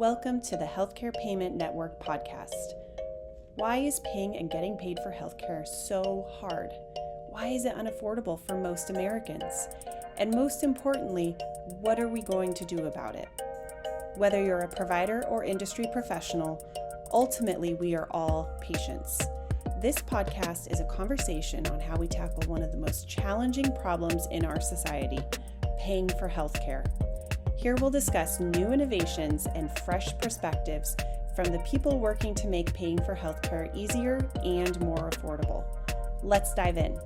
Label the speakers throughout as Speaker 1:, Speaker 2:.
Speaker 1: Welcome to the Healthcare Payment Network podcast. Why is paying and getting paid for healthcare so hard? Why is it unaffordable for most Americans? And most importantly, what are we going to do about it? Whether you're a provider or industry professional, ultimately we are all patients. This podcast is a conversation on how we tackle one of the most challenging problems in our society, paying for healthcare. Here we'll discuss new innovations and fresh perspectives from the people working to make paying for healthcare easier and more affordable. Let's dive in.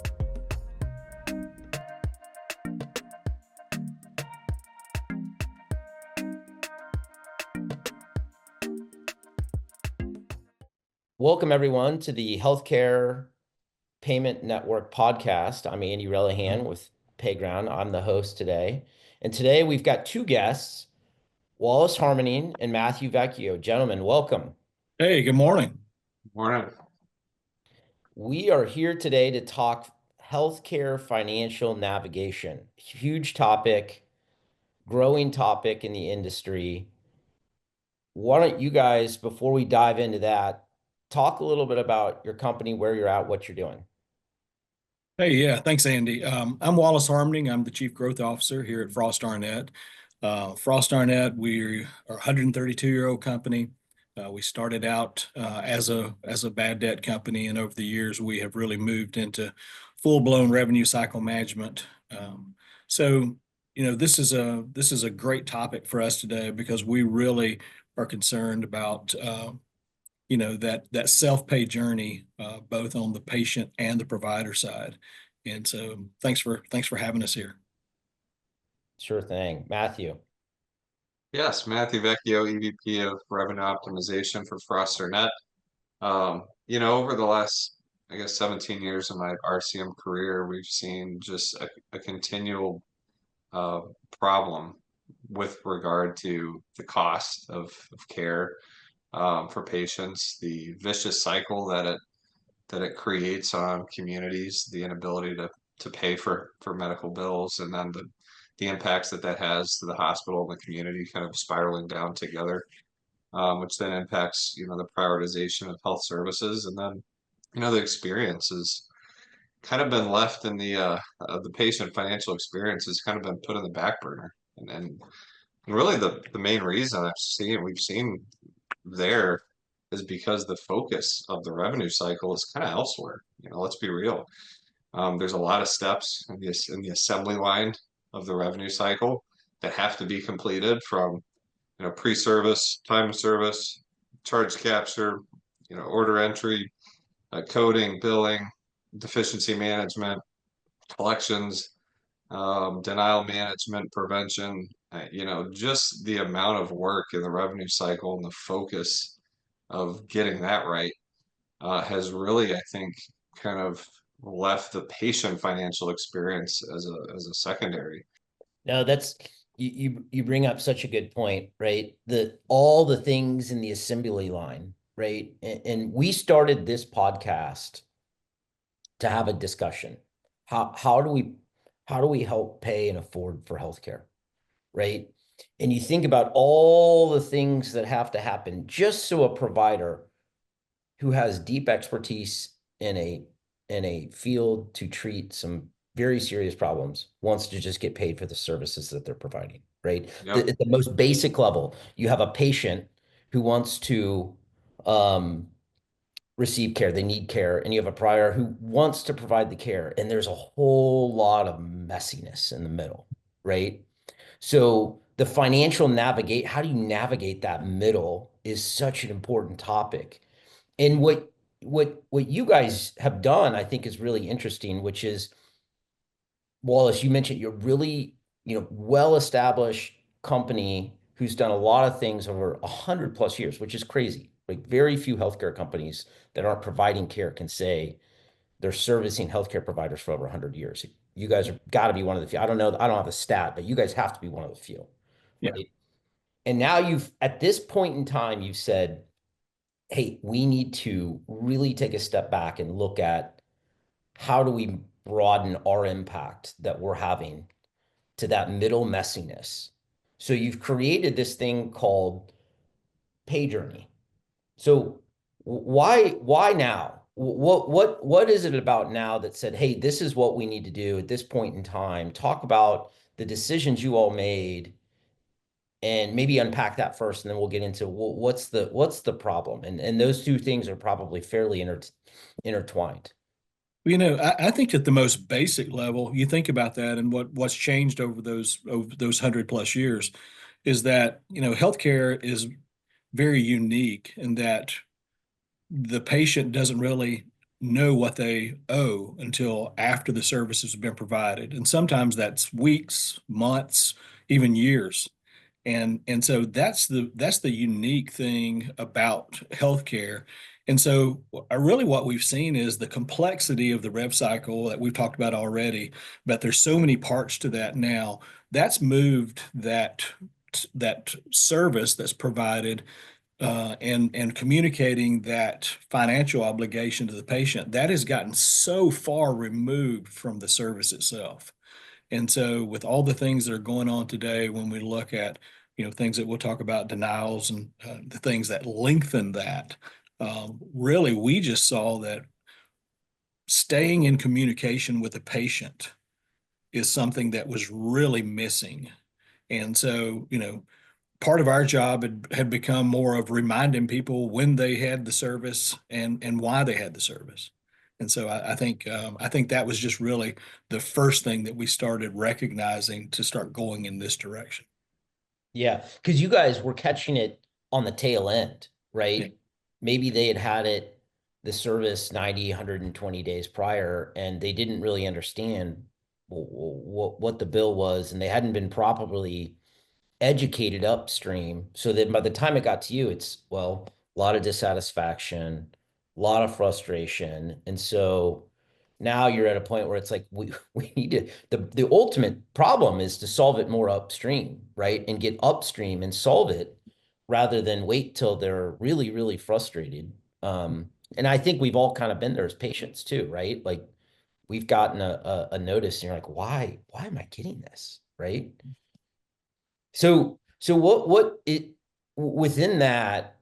Speaker 2: Welcome, everyone, to the Healthcare Payment Network podcast. I'm Andy Relihan with PayJourney. I'm the host today. And today we've got two guests, Wallace Harmening and Matthew Vecchio. Gentlemen, welcome.
Speaker 3: Hey, good morning.
Speaker 4: Morning.
Speaker 2: We are here today to talk healthcare financial navigation. Huge topic, growing topic in the industry. Why don't you guys, before we dive into that, talk a little bit about your company, where you're at, what you're doing.
Speaker 3: Hey, yeah, thanks, Andy. I'm Wallace Harmening. I'm the Chief Growth Officer here at Frost-Arnett. Frost-Arnett, we are a 132-year-old company. We started out as a bad debt company, and over the years we have really moved into full-blown revenue cycle management. So, this is a great topic for us today because we really are concerned about that self-pay journey, both on the patient and the provider side. And so thanks for having us here.
Speaker 2: Sure thing. Matthew.
Speaker 4: Yes, Matthew Vecchio, EVP of Revenue Optimization for Frost-Arnett. Over the last, 17 years of my RCM career, we've seen just a continual problem with regard to the cost of care for patients, the vicious cycle that it creates on communities, the inability to pay for medical bills, and then the impacts that has to the hospital and the community kind of spiraling down together, which then impacts the prioritization of health services, and then the experience has kind of been left in the patient financial experience has kind of been put in the back burner, and really the main reason we've seen there is because the focus of the revenue cycle is kind of elsewhere. Let's be real. There's a lot of steps in the assembly line of the revenue cycle that have to be completed, from pre-service, time of service, charge capture, order entry, coding, billing, deficiency management, collections, denial management, prevention. Just the amount of work in the revenue cycle and the focus of getting that right has really, I think, kind of left the patient financial experience as a secondary.
Speaker 2: No, that's you bring up such a good point, right? All the things in the assembly line, right? And we started this podcast to have a discussion. How do we help pay and afford for healthcare, right? And you think about all the things that have to happen just so a provider who has deep expertise in a field to treat some very serious problems wants to just get paid for the services that they're providing, right?
Speaker 4: Yep.
Speaker 2: At the most basic level, you have a patient who wants to receive care, they need care, and you have a provider who wants to provide the care, and there's a whole lot of messiness in the middle, right? So the financial how do you navigate that middle is such an important topic. And what you guys have done, I think, is really interesting, which is, Wallace, you mentioned you're really, well-established company who's done a lot of things over 100+ years, which is crazy. Like, very few healthcare companies that aren't providing care can say they're servicing healthcare providers for over 100 years. You guys have got to be one of the few. I don't know, I don't have a stat, but you guys have to be one of the few. Right?
Speaker 3: Yeah.
Speaker 2: And now at this point in time, you've said, hey, we need to really take a step back and look at how do we broaden our impact that we're having to that middle messiness. So you've created this thing called PayJourney. So why now? What is it about now that said, hey, this is what we need to do at this point in time? Talk about the decisions you all made and maybe unpack that first, and then we'll get into what's the problem. And those two things are probably fairly intertwined.
Speaker 3: I think at the most basic level, you think about that and what's changed over those 100+ years is that, healthcare is very unique in that the patient doesn't really know what they owe until after the services have been provided. And sometimes that's weeks, months, even years. And so that's the unique thing about healthcare. And so really what we've seen is the complexity of the rev cycle that we've talked about already, but there's so many parts to that now. That's moved that service that's provided and communicating that financial obligation to the patient, that has gotten so far removed from the service itself. And so with all the things that are going on today, when we look at, things that we'll talk about, denials and the things that lengthen that, really, we just saw that staying in communication with the patient is something that was really missing. And so, part of our job had become more of reminding people when they had the service and why they had the service. And so I think that was just really the first thing that we started recognizing to start going in this direction.
Speaker 2: Yeah, because you guys were catching it on the tail end, right?
Speaker 3: Yeah.
Speaker 2: Maybe they had it, the service 90, 120 days prior, and they didn't really understand what the bill was, and they hadn't been properly educated upstream. So that by the time it got to you, it's, well, a lot of dissatisfaction, a lot of frustration. And so now you're at a point where it's like we need to, the ultimate problem is to solve it more upstream, right? And get upstream and solve it rather than wait till they're really, really frustrated. And I think we've all kind of been there as patients too, right? Like we've gotten a notice and you're like, why am I getting this? Right. So what it within that,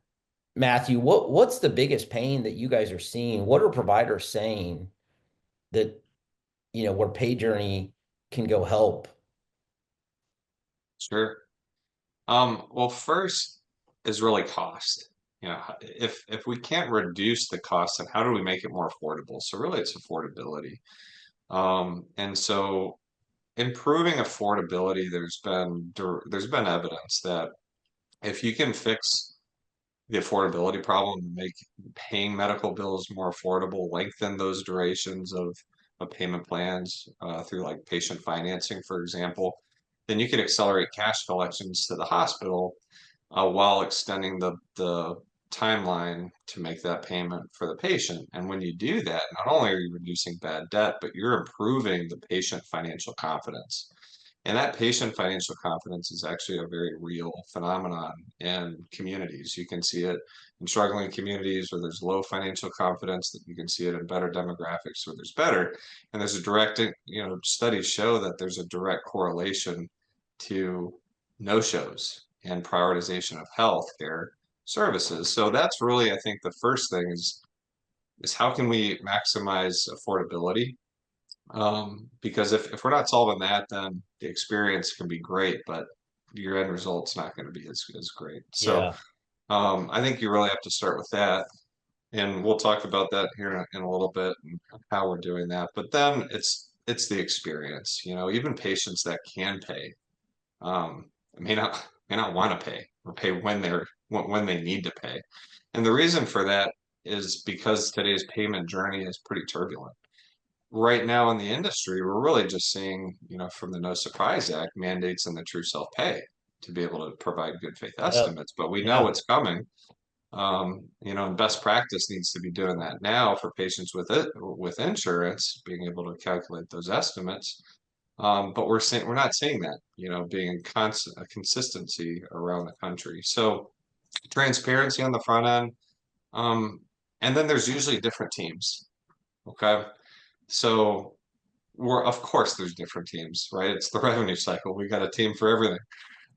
Speaker 2: Matthew, what's the biggest pain that you guys are seeing? What are providers saying that, where PayJourney can go help?
Speaker 4: Sure. Well, first is really cost. If we can't reduce the cost, then how do we make it more affordable? So really it's affordability. And so improving affordability, there's been evidence that if you can fix the affordability problem and make paying medical bills more affordable, lengthen those durations of payment plans through like patient financing, for example, then you can accelerate cash collections to the hospital while extending the timeline to make that payment for the patient. And when you do that, not only are you reducing bad debt, but you're improving the patient financial confidence. And that patient financial confidence is actually a very real phenomenon in communities. You can see it in struggling communities where there's low financial confidence, that you can see it in better demographics where there's better. And there's a direct, studies show that there's a direct correlation to no-shows and prioritization of healthcare services. So that's really, I think, the first thing is how can we maximize affordability? Because if we're not solving that, then the experience can be great, but your end result's not going to be as great. So
Speaker 2: Yeah.
Speaker 4: I think you really have to start with that. And we'll talk about that here in a little bit and how we're doing that. But then it's the experience, even patients that can pay may not want to pay or pay when they need to pay. And the reason for that is because today's payment journey is pretty turbulent. Right now in the industry, we're really just seeing, from the No Surprise Act, mandates in the true self-pay to be able to provide good faith
Speaker 2: Yep.
Speaker 4: estimates. But we know
Speaker 2: Yeah.
Speaker 4: it's coming. And best practice needs to be doing that now for patients with insurance, being able to calculate those estimates. But we're not seeing that, being a consistency around the country. So transparency on the front end. And then there's usually different teams. Okay. So of course there's different teams, right? It's the revenue cycle. We got a team for everything.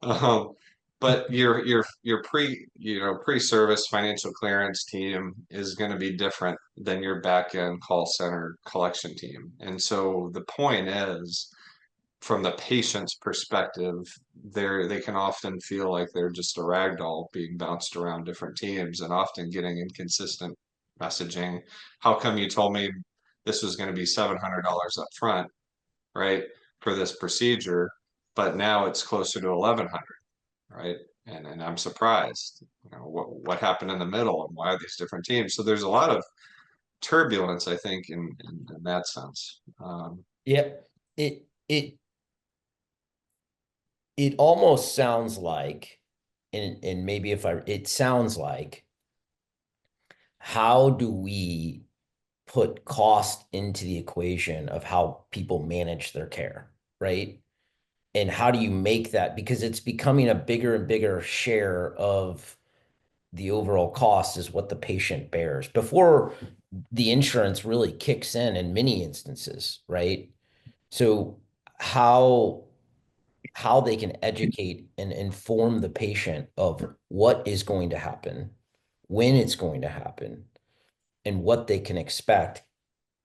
Speaker 4: Um, But your pre-service financial clearance team is going to be different than your back-end call center collection team. And so the point is, from the patient's perspective, they can often feel like they're just a rag doll being bounced around different teams and often getting inconsistent messaging. How come you told me this was going to be $700 up front, right, for this procedure, but now it's closer to 1,100, right? And I'm surprised. What happened in the middle, and why are these different teams? So there's a lot of turbulence, I think, in that sense.
Speaker 2: Yeah, it almost sounds like, and maybe it sounds like, how do we put cost into the equation of how people manage their care, right? And how do you make that, because it's becoming a bigger and bigger share of the overall cost is what the patient bears before the insurance really kicks in many instances, right? So how they can educate and inform the patient of what is going to happen, when it's going to happen, and what they can expect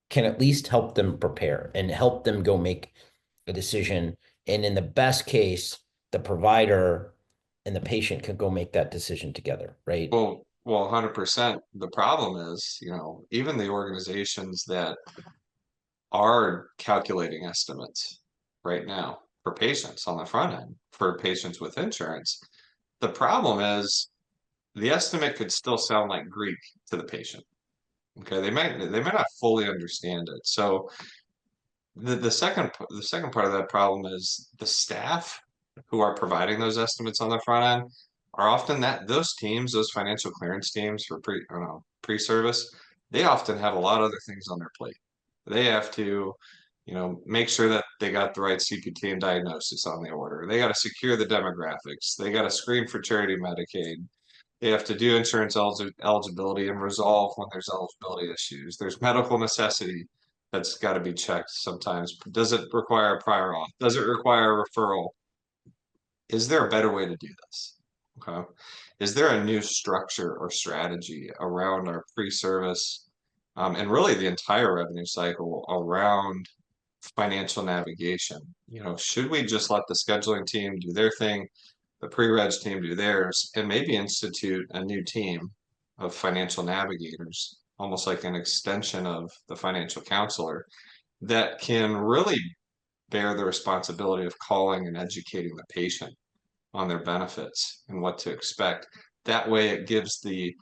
Speaker 2: can at least help them prepare and help them go make a decision. And in the best case, the provider and the patient can go make that decision together, right?
Speaker 4: Well, 100%. The problem is, even the organizations that are calculating estimates right now for patients on the front end, for patients with insurance, the problem is the estimate could still sound like Greek to the patient. Okay, they might not fully understand it. So the second part of that problem is the staff who are providing those estimates on the front end are often those teams, those financial clearance teams for pre-service, they often have a lot of other things on their plate. They have to, make sure that they got the right CPT and diagnosis on the order. They got to secure the demographics. They got to screen for charity Medicaid. They have to do insurance eligibility and resolve when there's eligibility issues. There's medical necessity that's got to be checked sometimes. Does it require a prior auth? Does it require a referral? Is there a better way to do this? Okay. Is there a new structure or strategy around our pre-service and really the entire revenue cycle around financial navigation? Should we just let the scheduling team do their thing, the pre-reg team do theirs, and maybe institute a new team of financial navigators, almost like an extension of the financial counselor that can really bear the responsibility of calling and educating the patient on their benefits and what to expect. That way it gives the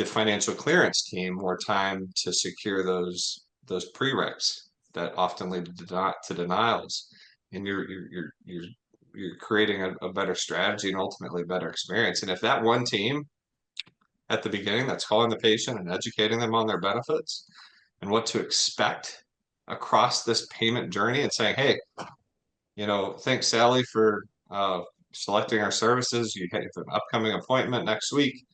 Speaker 4: financial clearance team more time to secure those prereqs that often lead to denials, and you're creating a better strategy and ultimately a better experience. And if that one team at the beginning that's calling the patient and educating them on their benefits and what to expect across this payment journey and saying, hey, thanks Sally for selecting our services. You have an upcoming appointment next week.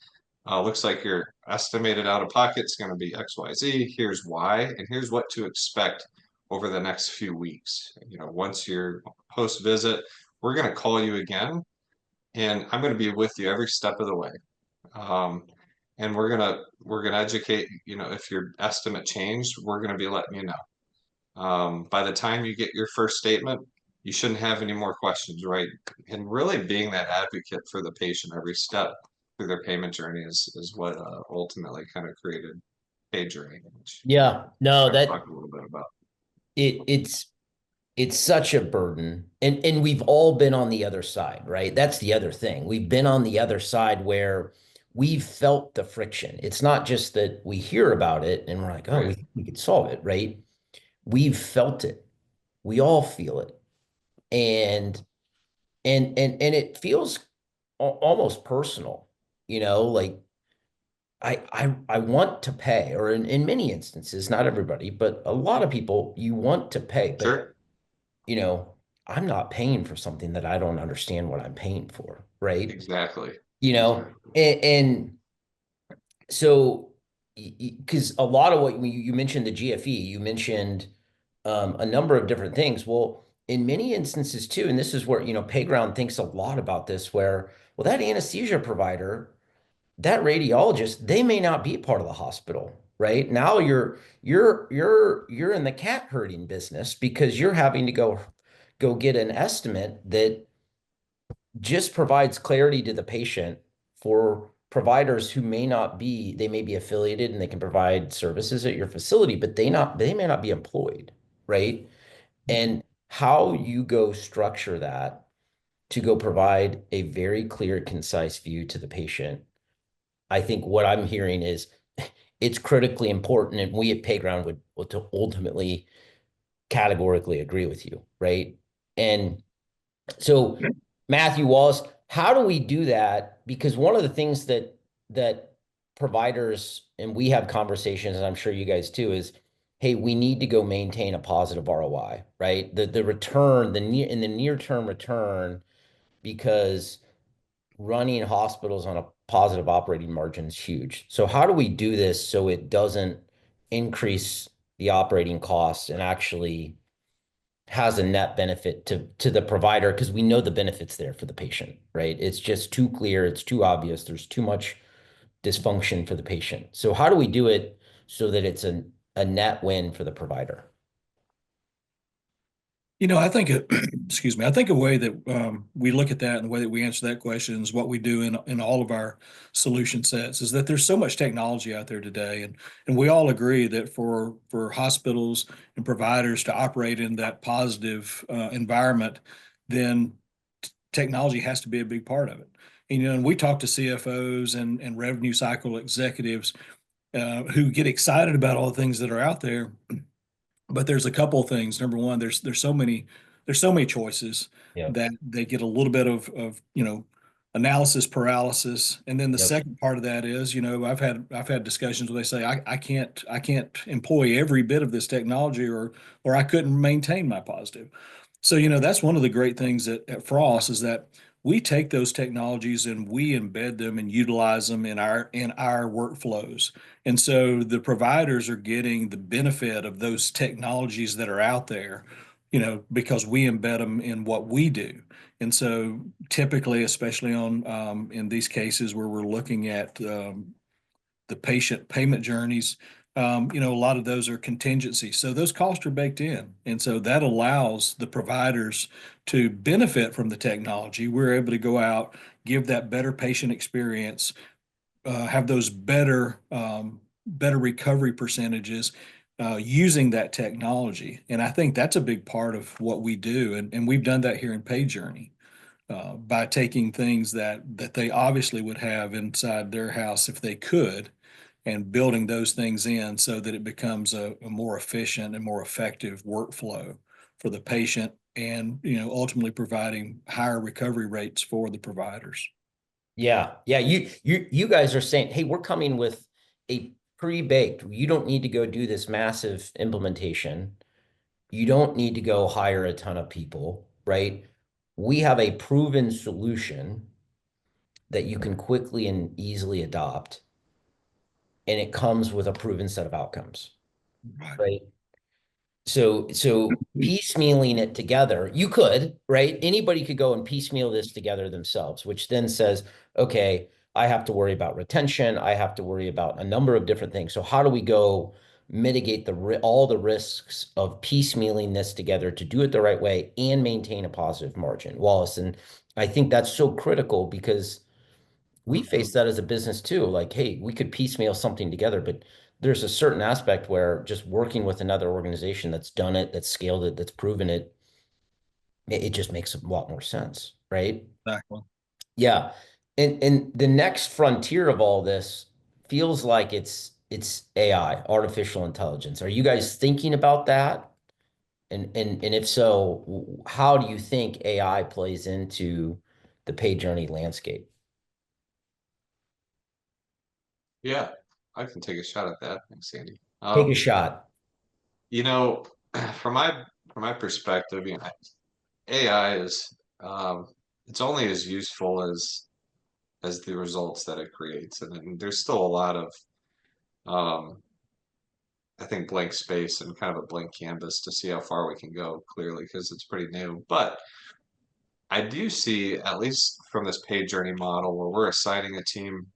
Speaker 4: Looks like your estimated out of pocket is going to be XYZ. Here's why, and here's what to expect over the next few weeks. Once you're post visit, we're going to call you again, and I'm going to be with you every step of the way. And we're gonna educate. If your estimate changed, we're going to be letting you know. By the time you get your first statement, you shouldn't have any more questions, right? And really being that advocate for the patient every step through their payment journey is what ultimately kind of created PayJourney, which
Speaker 2: Yeah, no,
Speaker 4: I'll talk a little bit about.
Speaker 2: It's such a burden, and we've all been on the other side, right? That's the other thing. We've been on the other side where we've felt the friction. It's not just that we hear about it and we're like, oh,
Speaker 4: Right.
Speaker 2: we could solve it, right? We've felt it. We all feel it. And it feels almost personal, like I want to pay, or in many instances, not everybody, but a lot of people, you want to pay, but
Speaker 4: Sure.
Speaker 2: I'm not paying for something that I don't understand what I'm paying for, right?
Speaker 4: Exactly.
Speaker 2: And, so, because a lot of what you mentioned, the GFE, you mentioned a number of different things. Well, in many instances too, and this is where, Payground thinks a lot about this, where Well, that anesthesia provider, that radiologist, they may not be part of the hospital, right? Now you're in the cat herding business because you're having to go get an estimate that just provides clarity to the patient for providers who may not be, they may be affiliated and they can provide services at your facility, but they may not be employed, right? And how you go structure that to go provide a very clear, concise view to the patient. I think what I'm hearing is it's critically important, and we at Payground would to ultimately categorically agree with you, right? And so, Matthew Wallace, how do we do that? Because one of the things that providers, and we have conversations, and I'm sure you guys too, is, hey, we need to go maintain a positive ROI, right? The return, in the near term return, because running hospitals on a positive operating margin is huge. So how do we do this so it doesn't increase the operating costs and actually has a net benefit to the provider? Because we know the benefits there for the patient, right? It's just too clear, it's too obvious, there's too much dysfunction for the patient. So how do we do it so that it's a net win for the provider?
Speaker 3: I think, excuse me, I think a way that we look at that and the way that we answer that question is what we do in all of our solution sets is that there's so much technology out there today. And we all agree that for hospitals and providers to operate in that positive environment, then technology has to be a big part of it. And we talk to CFOs and revenue cycle executives who get excited about all the things that are out there. But there's a couple of things. Number one, there's so many choices
Speaker 2: Yep.
Speaker 3: that they get a little bit of analysis paralysis. And then the
Speaker 2: Yep.
Speaker 3: second part of that is, I've had discussions where they say I can't employ every bit of this technology or I couldn't maintain my positive. So that's one of the great things at Frost is that we take those technologies and we embed them and utilize them in our workflows. And so the providers are getting the benefit of those technologies that are out there, because we embed them in what we do. And so typically, especially on in these cases where we're looking at the patient payment journeys, a lot of those are contingency. So those costs are baked in. And so that allows the providers to benefit from the technology. We're able to go out, give that better patient experience, have those better recovery percentages using that technology. And I think that's a big part of what we do. And we've done that here in PayJourney. By taking things that they obviously would have inside their house if they could, and building those things in so that it becomes a more efficient and more effective workflow for the patient, and ultimately providing higher recovery rates for the providers.
Speaker 2: Yeah. You guys are saying, hey, we're coming with a pre-baked. You don't need to go do this massive implementation. You don't need to go hire a ton of people, right? We have a proven solution that you can quickly and easily adopt, and it comes with a proven set of outcomes,
Speaker 3: Right.
Speaker 2: right? So piecemealing it together, you could, right? Anybody could go and piecemeal this together themselves, which then says, okay, I have to worry about retention. I have to worry about a number of different things. So how do we go mitigate all the risks of piecemealing this together to do it the right way and maintain a positive margin, Wallace? And I think that's so critical because we face that as a business too. Like, hey, we could piecemeal something together, but there's a certain aspect where just working with another organization that's done it, that's scaled it, that's proven it, it just makes a lot more sense, right?
Speaker 3: Exactly.
Speaker 2: Yeah. And the next frontier of all this feels like it's AI, artificial intelligence. Are you guys thinking about that? And if so, how do you think AI plays into the PayJourney landscape?
Speaker 4: Yeah, I can take a shot at that. Thanks, Sandy.
Speaker 2: Take a shot.
Speaker 4: You know, from my perspective, AI is it's only as useful as the results that it creates, and then there's still a lot of um, I think blank space and kind of a blank canvas to see how far we can go. Clearly, because it's pretty new, but I do see, at least from this PayJourney model, where we're assigning a team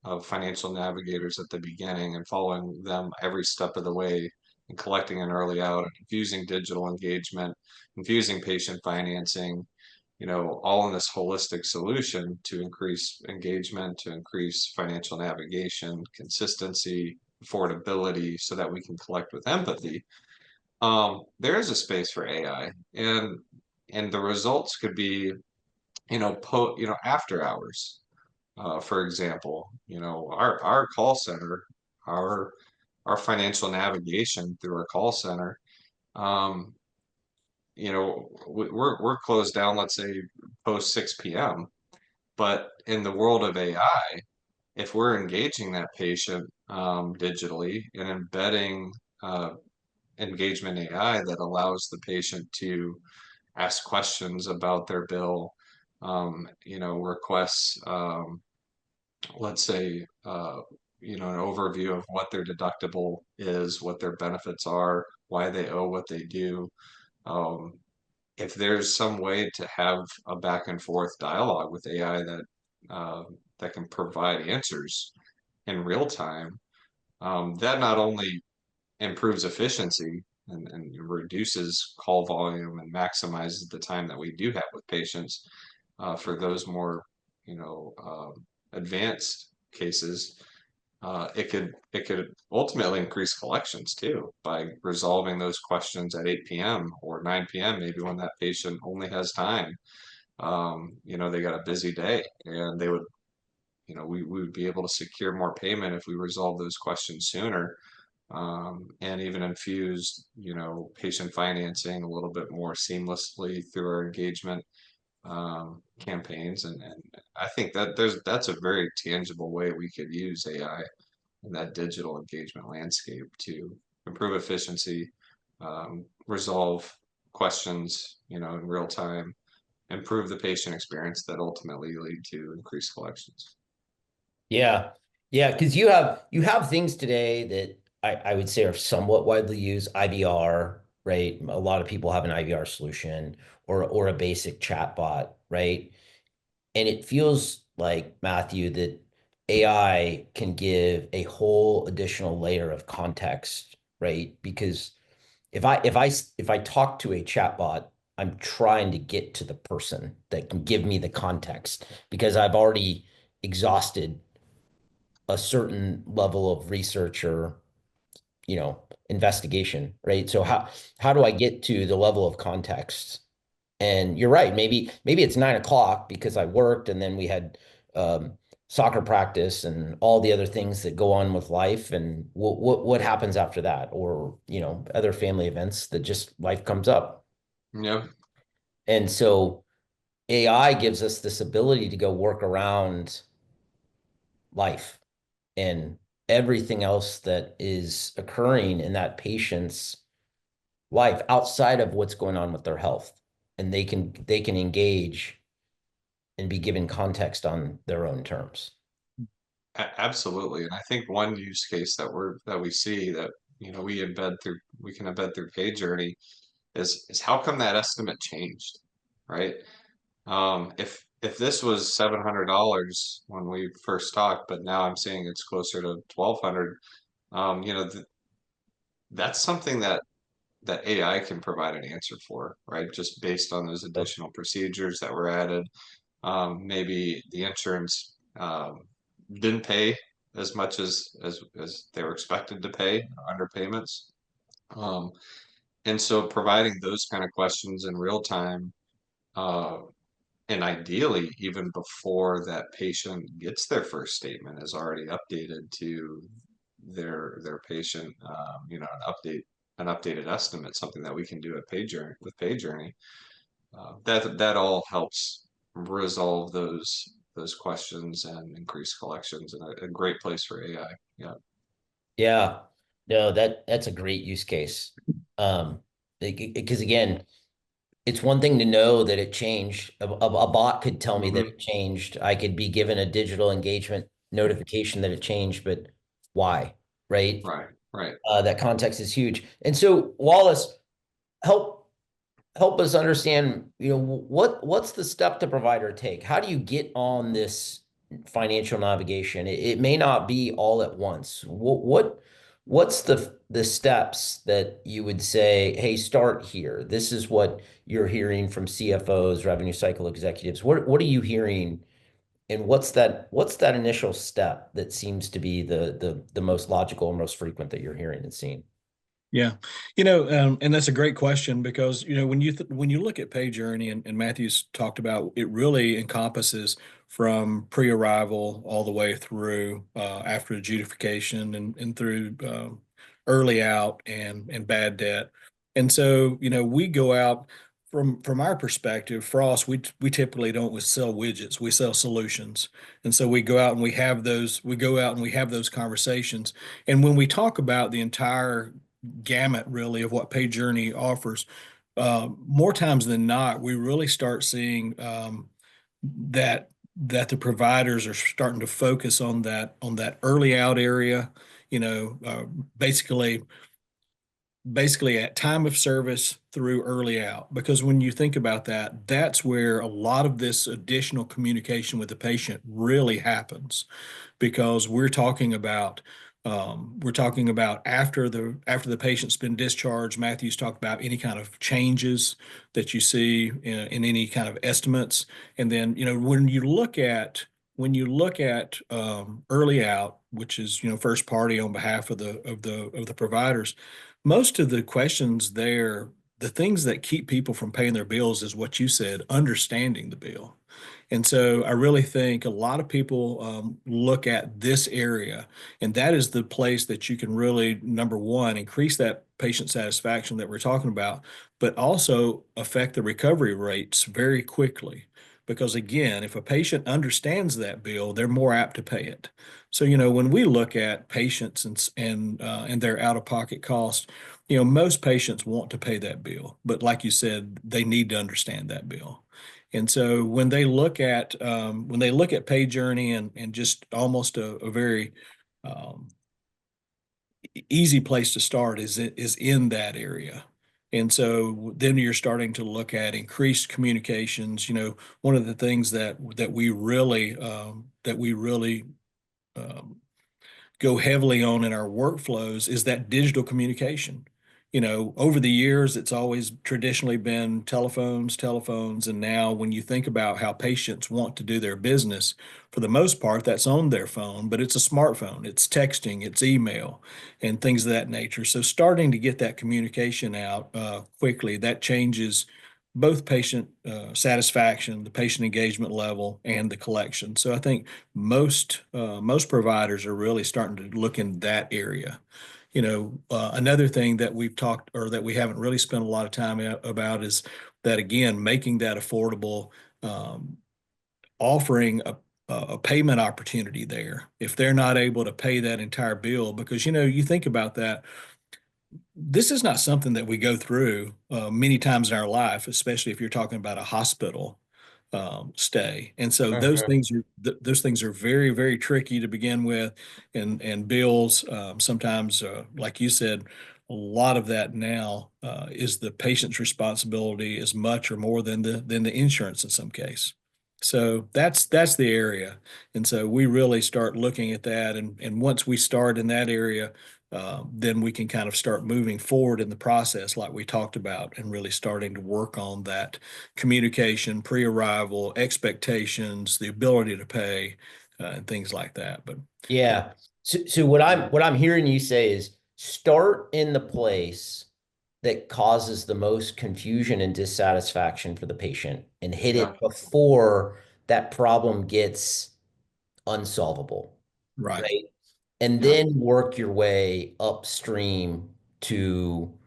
Speaker 4: of financial navigators at the beginning and following them every step of the way and collecting an early out and infusing digital engagement, infusing patient financing, all in this holistic solution to increase engagement, to increase financial navigation, consistency, affordability, so that we can collect with empathy. There is a space for AI, and the results could be, after hours. For example, our call center, our financial navigation through our call center, um, we're closed down, let's say post 6 p.m. But in the world of AI, if we're engaging that patient digitally and embedding engagement AI that allows the patient to ask questions about their bill, requests, let's say, an overview of what their deductible is, what their benefits are, why they owe what they do. Um, if there's some way to have a back and forth dialogue with AI that can provide answers in real time, that not only improves efficiency and reduces call volume and maximizes the time that we do have with patients for those more, advanced cases. It could ultimately increase collections too by resolving those questions at 8 p.m. or 9 p.m. maybe when that patient only has time. They got a busy day, and they would, we would be able to secure more payment if we resolve those questions sooner, and even infused, patient financing a little bit more seamlessly through our engagement campaigns. And I think that that's a very tangible way we could use AI in that digital engagement landscape to improve efficiency, resolve questions, in real time, improve the patient experience that ultimately lead to increased collections.
Speaker 2: Yeah. Yeah. Because you have things today that I would say are somewhat widely used. IVR, right? A lot of people have an IVR solution or a basic chat bot, right? And it feels like, Matthew, that AI can give a whole additional layer of context, right? Because if I talk to a chatbot, I'm trying to get to the person that can give me the context because I've already exhausted a certain level of research or, investigation, right? So how do I get to the level of context? And you're right, maybe it's 9 o'clock because I worked and then we had soccer practice and all the other things that go on with life and what happens after that, or other family events that just life comes up.
Speaker 4: Yeah.
Speaker 2: And so AI gives us this ability to go work around life and everything else that is occurring in that patient's life outside of what's going on with their health. And they can engage and be given context on their own terms.
Speaker 4: Absolutely. And I think one use case that we see that, we can embed through PayJourney is how come that estimate changed, right? If this was $700 when we first talked, but now I'm seeing it's closer to 1,200, that's something that AI can provide an answer for, right? Just based on those additional procedures that were added. Maybe the insurance didn't pay as much as they were expected to pay, underpayments. Um, and so providing those kind of questions in real time, uh, and ideally even before that patient gets their first statement, is already updated to their patient, an updated estimate, something that we can do at PayJourney with PayJourney. That all helps resolve those questions and increase collections, and a great place for AI. Yeah.
Speaker 2: Yeah. No, that's a great use case. Because again, it's one thing to know that it changed. A bot could tell me that
Speaker 4: Mhm.
Speaker 2: it changed. I could be given a digital engagement notification that it changed, but why? Right?
Speaker 4: Right. Right.
Speaker 2: That context is huge. And so, Wallace, help help us understand, what's the step the provider take? How do you get on this financial navigation? It may not be all at once. What's the steps that you would say, hey, start here. This is what you're hearing from CFOs, revenue cycle executives. What are you hearing? And what's that initial step that seems to be the most logical and most frequent that you're hearing and seeing?
Speaker 3: Yeah, and that's a great question because when you look at PayJourney and Matthew's talked about, it really encompasses from pre-arrival all the way through after adjudication and through early out and bad debt. And so we go out from our perspective, Frost. We typically don't sell widgets; we sell solutions. And so we go out and we have those. We go out and we have those conversations. And when we talk about the entire gamut really of what PayJourney offers, more times than not, we really start seeing that the providers are starting to focus on that early out area, you know, uh, basically basically at time of service through early out. Because when you think about that, that's where a lot of this additional communication with the patient really happens because we're talking about after the patient's been discharged. Matthew's talked about any kind of changes that you see in any kind of estimates, and then when you look at early out, which is first party on behalf of the providers, most of the questions there, the things that keep people from paying their bills is what you said, understanding the bill. And so I really think a lot of people look at this area, and that is the place that you can really, number one, increase that patient satisfaction that we're talking about, but also affect the recovery rates very quickly. Because again, if a patient understands that bill, they're more apt to pay it. So, when we look at patients and their out-of-pocket costs, most patients want to pay that bill, but like you said, they need to understand that bill. And so when they look at PayJourney and just almost a very um, easy place to start is in that area. And so then you're starting to look at increased communications. One of the things that we really um, go heavily on in our workflows is that digital communication. Over the years, it's always traditionally been telephones, and now when you think about how patients want to do their business, for the most part, that's on their phone, but it's a smartphone, it's texting, it's email, and things of that nature. So starting to get that communication out quickly, that changes both patient satisfaction, the patient engagement level, and the collection. So I think most providers are really starting to look in that area. Another thing that we've talked or that we haven't really spent a lot of time about is that again, making that affordable, um, offering a payment opportunity there if they're not able to pay that entire bill. Because you think about that, this is not something that we go through many times in our life, especially if you're talking about a hospital stay. And so those things are very, very tricky to begin with, and bills sometimes, like you said, a lot of that now is the patient's responsibility as much or more than the insurance in some case. So that's the area, and so we really start looking at that, and once we start in that area, then we can kind of start moving forward in the process like we talked about and really starting to work on that communication, pre-arrival, expectations, the ability to pay, and things like that. But
Speaker 2: Yeah. So what I'm hearing you say is start in the place that causes the most confusion and dissatisfaction for the patient and hit
Speaker 4: Yeah.
Speaker 2: it before that problem gets unsolvable,
Speaker 3: right.
Speaker 2: right? And
Speaker 4: Yeah.
Speaker 2: then work your way upstream to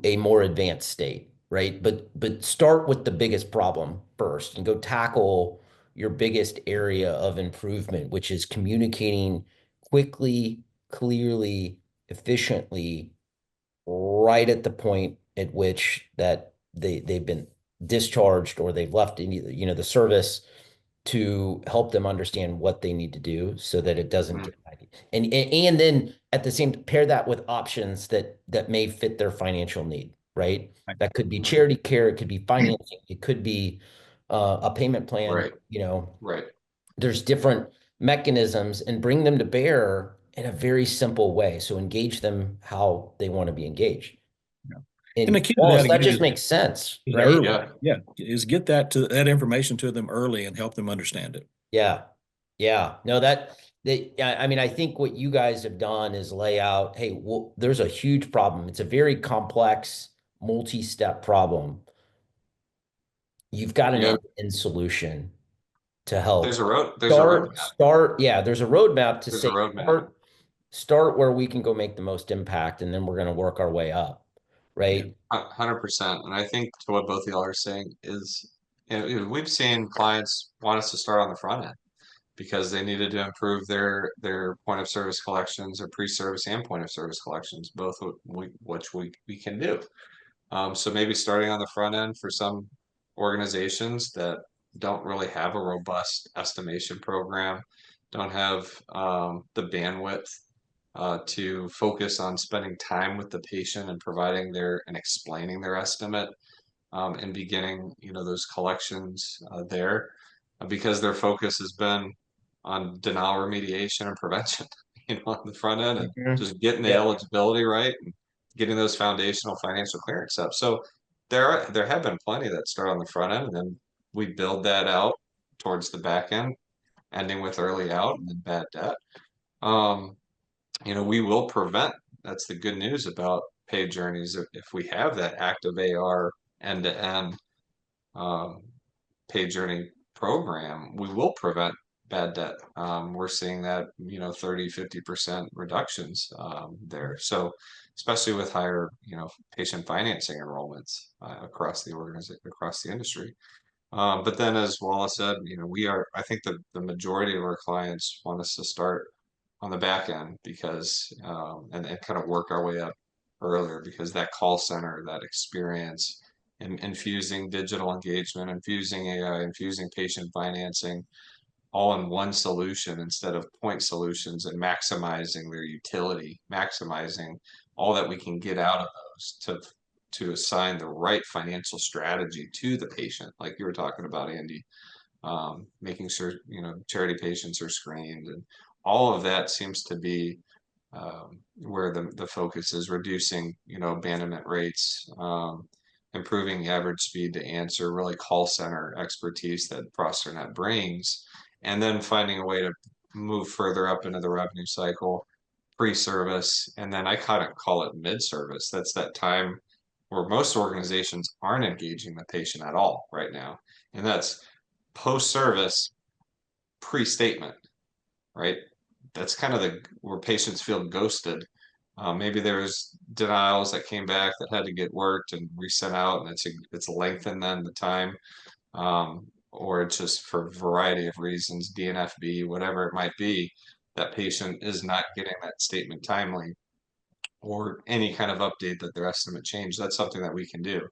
Speaker 2: a more advanced state, right? But start with the biggest problem first and go tackle your biggest area of improvement, which is communicating quickly, clearly, efficiently, right at the point at which that they've been discharged or they've left the service, to help them understand what they need to do so that it doesn't
Speaker 4: Mhm.
Speaker 2: get back. And then at the same pair that with options that may fit their financial need, right? That could be charity care, it could be financing, it could be a payment plan,
Speaker 4: Right.
Speaker 2: you know.
Speaker 4: Right.
Speaker 2: There's different mechanisms, and bring them to bear in a very simple way. So engage them how they want to be engaged.
Speaker 3: Yeah. And the
Speaker 2: And
Speaker 3: key to
Speaker 2: Wallace,
Speaker 3: that
Speaker 2: that
Speaker 3: again
Speaker 2: just makes sense,
Speaker 3: is
Speaker 2: right?
Speaker 3: early.
Speaker 4: Yeah.
Speaker 3: Yeah, is get that information to them early and help them understand it.
Speaker 2: Yeah. Yeah. No, I mean, I think what you guys have done is lay out, hey, well, there's a huge problem. It's a very complex, multi-step problem. You've got an
Speaker 4: Yeah.
Speaker 2: end-to-end solution to help
Speaker 4: There's a roadmap.
Speaker 2: yeah, there's a roadmap to
Speaker 4: There's a
Speaker 2: say
Speaker 4: roadmap.
Speaker 2: start where we can go make the most impact, and then we're going to work our way up, right?
Speaker 4: 100%. And I think to what both of y'all are saying is, we've seen clients want us to start on the front end because they needed to improve their point of service collections or pre-service and point of service collections, both which we can do. So maybe starting on the front end for some organizations that don't really have a robust estimation program, don't have the bandwidth to focus on spending time with the patient and providing and explaining their estimate, and beginning, those collections there, because their focus has been on denial remediation and prevention, on the front end, and
Speaker 2: Mhm.
Speaker 4: just getting the
Speaker 2: Yeah.
Speaker 4: eligibility right and getting those foundational financial clearance up. So there have been plenty that start on the front end, and then we build that out towards the back end, ending with early out and then bad debt. Um, we will prevent. That's the good news about PayJourneys. If we have that active AR end-to-end um, PayJourney program, we will prevent bad debt. We're seeing that, 30-50% reductions there. So especially with higher, patient financing enrollments across the organization, across the industry. But then, as Wallace said, I think the majority of our clients want us to start on the back end because, and kind of work our way up earlier, because that call center, that experience, and infusing digital engagement, infusing AI, infusing patient financing, all in one solution instead of point solutions, and maximizing their utility, maximizing all that we can get out of those to assign the right financial strategy to the patient, like you were talking about, Andy. Making sure charity patients are screened, and all of that seems to be where the focus is, reducing abandonment rates, improving the average speed to answer, really call center expertise that Frost-Arnett brings, and then finding a way to move further up into the revenue cycle, pre-service, and then I kind of call it mid-service. That's that time where most organizations aren't engaging the patient at all right now, and that's post-service, pre-statement, right? That's kind of where patients feel ghosted. Maybe there's denials that came back that had to get worked and resent out, and it's lengthened then the time, or it's just for a variety of reasons, DNFB, whatever it might be, that patient is not getting that statement timely, or any kind of update that their estimate changed. That's something that we can do.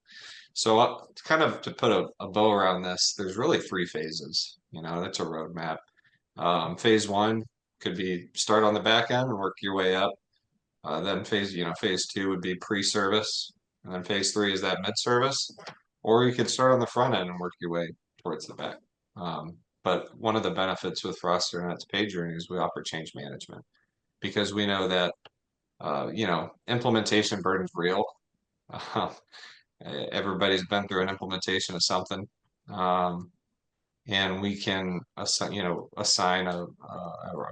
Speaker 4: So kind of to put a bow around this, there's really 3 phases. That's a roadmap. Phase 1 could be start on the back end and work your way up. Then phase 2 would be pre-service, and then phase 3 is that mid-service, or you could start on the front end and work your way towards the back. But one of the benefits with Frost-Arnett's PayJourney is we offer change management, because we know that implementation burden is real. Everybody's been through an implementation of something, and we can assign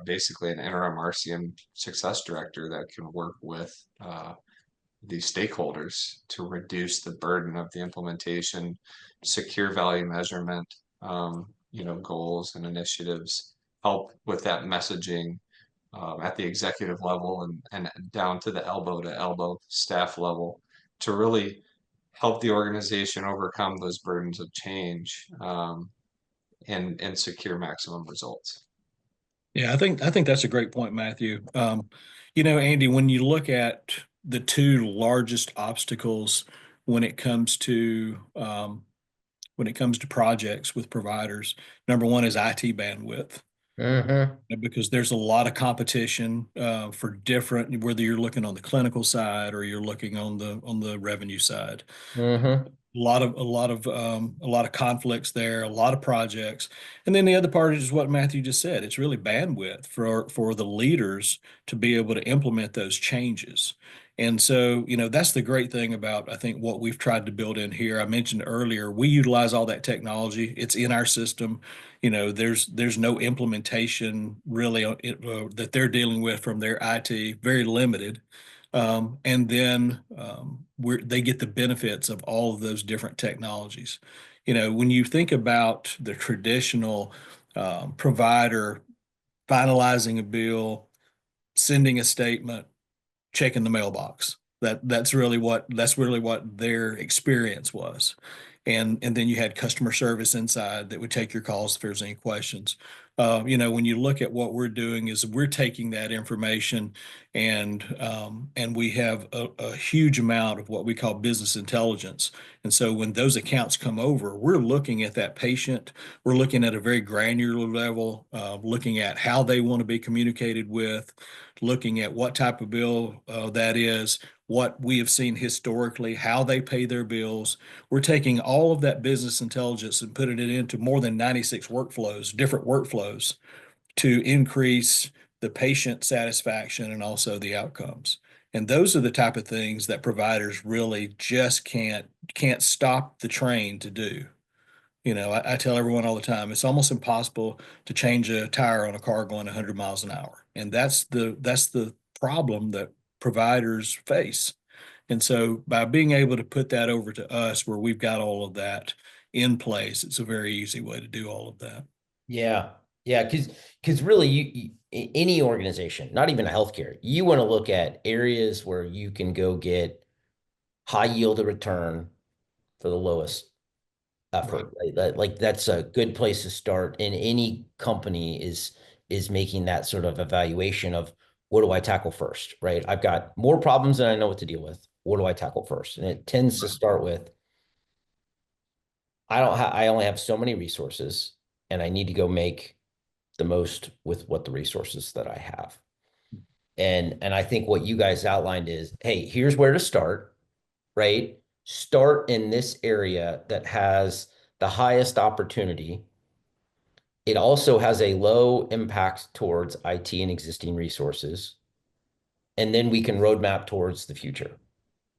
Speaker 4: basically an interim RCM success director that can work with the stakeholders to reduce the burden of the implementation, secure value measurement, goals and initiatives, help with that messaging at the executive level, and down to the elbow to elbow staff level, to really help the organization overcome those burdens of change, and secure maximum results.
Speaker 3: Yeah, I think that's a great point, Matthew. Andy, when you look at the 2 largest obstacles when it comes to projects with providers, number one is IT bandwidth. because there's a lot of competition for different, whether you're looking on the clinical side or you're looking on the revenue side. A lot of conflicts there, a lot of projects. And then the other part is what Matthew just said. It's really bandwidth for the leaders to be able to implement those changes. And so, that's the great thing about, I think, what we've tried to build in here. I mentioned earlier, we utilize all that technology. It's in our system. There's no implementation really that they're dealing with from their IT, very limited. And then they get the benefits of all of those different technologies. When you think about the traditional provider finalizing a bill, sending a statement, checking the mailbox, that's really what their experience was. And then you had customer service inside that would take your calls if there's any questions. When you look at what we're doing is we're taking that information and we have a huge amount of what we call business intelligence. And so when those accounts come over, we're looking at that patient. We're looking at a very granular level, looking at how they want to be communicated with, looking at what type of bill that is, what we have seen historically, how they pay their bills. We're taking all of that business intelligence and putting it into more than 96 workflows, different workflows, to increase the patient satisfaction and also the outcomes. And those are the type of things that providers really just can't stop the train to do. I tell everyone all the time, it's almost impossible to change a tire on a car going 100 miles an hour. And that's the problem that providers face. And so by being able to put that over to us where we've got all of that in place, it's a very easy way to do all of that.
Speaker 2: Yeah. Yeah. Because really any organization, not even a healthcare, you want to look at areas where you can go get high yield of return for the lowest effort. Right? Like that's a good place to start. And any company is making that sort of evaluation of what do I tackle first, right? I've got more problems than I know what to deal with. What do I tackle first? And it tends to start with, I only have so many resources and I need to go make the most with what the resources that I have. And I think what you guys outlined is, hey, here's where to start, right? Start in this area that has the highest opportunity. It also has a low impact towards IT and existing resources. And then we can roadmap towards the future,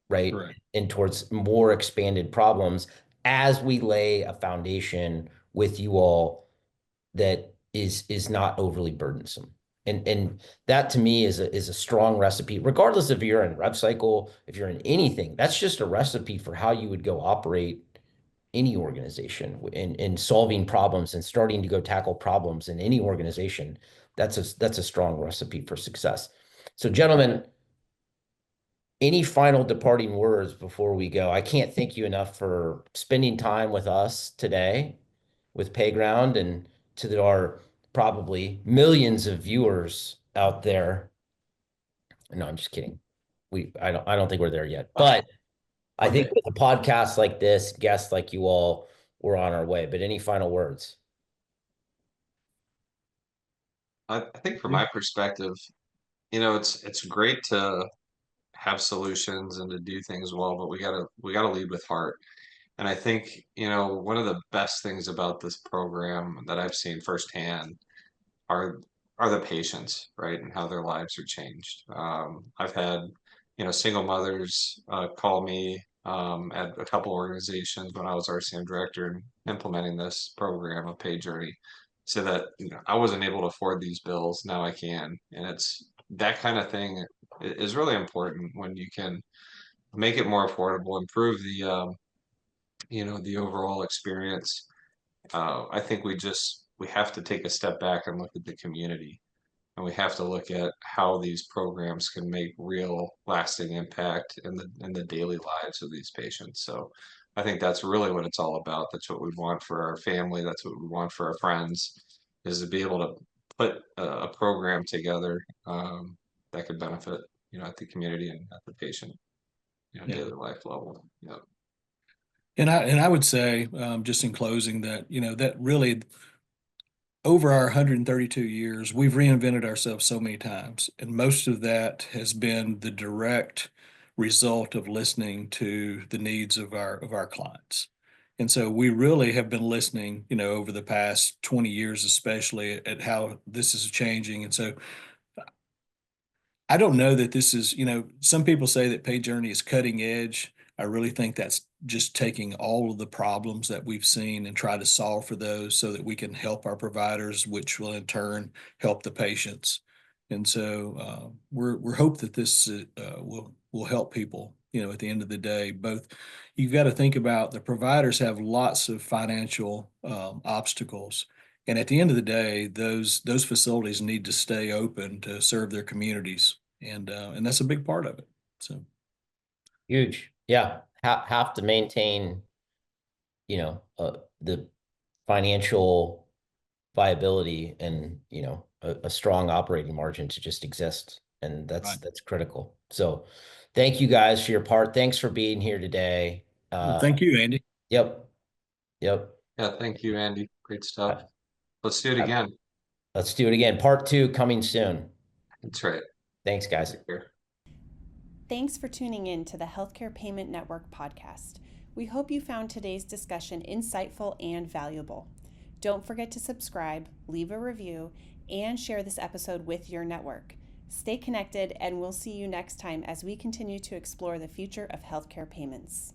Speaker 2: right?
Speaker 3: Correct.
Speaker 2: And towards more expanded problems as we lay a foundation with you all that is not overly burdensome. And that to me is a strong recipe, regardless if you're in rev cycle, if you're in anything, that's just a recipe for how you would go operate any organization in solving problems and starting to go tackle problems in any organization. That's a strong recipe for success. So gentlemen, any final departing words before we go? I can't thank you enough for spending time with us today with Payground and to our probably millions of viewers out there. No, I'm just kidding. I don't think we're there yet, but I think with a podcast like this, guests like you all, we're on our way. But any final words?
Speaker 4: I think from my perspective, it's great to have solutions and to do things well, but we gotta lead with heart. And I think, one of the best things about this program that I've seen firsthand are the patients, right, and how their lives are changed. I've had, single mothers call me at a couple organizations when I was RCM director and implementing this program of PayJourney, so that I wasn't able to afford these bills, now I can, and it's that kind of thing is really important when you can make it more affordable, improve the overall experience. I think we have to take a step back and look at the community, and we have to look at how these programs can make real lasting impact in the daily lives of these patients. So I think that's really what it's all about. That's what we want for our family. That's what we want for our friends, is to be able to put a program together that could benefit, at the community and at the patient, daily life level. Yeah.
Speaker 3: And I would say, just in closing, that that really over our 132 years, we've reinvented ourselves so many times, and most of that has been the direct result of listening to the needs of our clients. And so we really have been listening, over the past 20 years, especially at how this is changing. And so I don't know that this is, some people say that PayJourney is cutting edge. I really think that's just taking all of the problems that we've seen and try to solve for those so that we can help our providers, which will in turn help the patients. And so we're hope that this will help people. At the end of the day, both you've got to think about the providers have lots of financial obstacles. And at the end of the day, those facilities need to stay open to serve their communities, and that's a big part of it. So
Speaker 2: Huge. Yeah. Have to maintain, the financial viability and, a strong operating margin to just exist. And
Speaker 3: right.
Speaker 2: that's critical. So thank you guys for your part. Thanks for being here today.
Speaker 3: Thank you, Andy.
Speaker 2: Yep. Yep.
Speaker 4: Yeah, thank you, Andy. Great stuff.
Speaker 2: Uh,
Speaker 4: Let's do it again.
Speaker 2: Let's do it again. Part 2 coming soon.
Speaker 4: That's right.
Speaker 2: Thanks, guys.
Speaker 4: Take care.
Speaker 1: Thanks for tuning in to the Healthcare Payment Network podcast. We hope you found today's discussion insightful and valuable. Don't forget to subscribe, leave a review, and share this episode with your network. Stay connected, and we'll see you next time as we continue to explore the future of healthcare payments.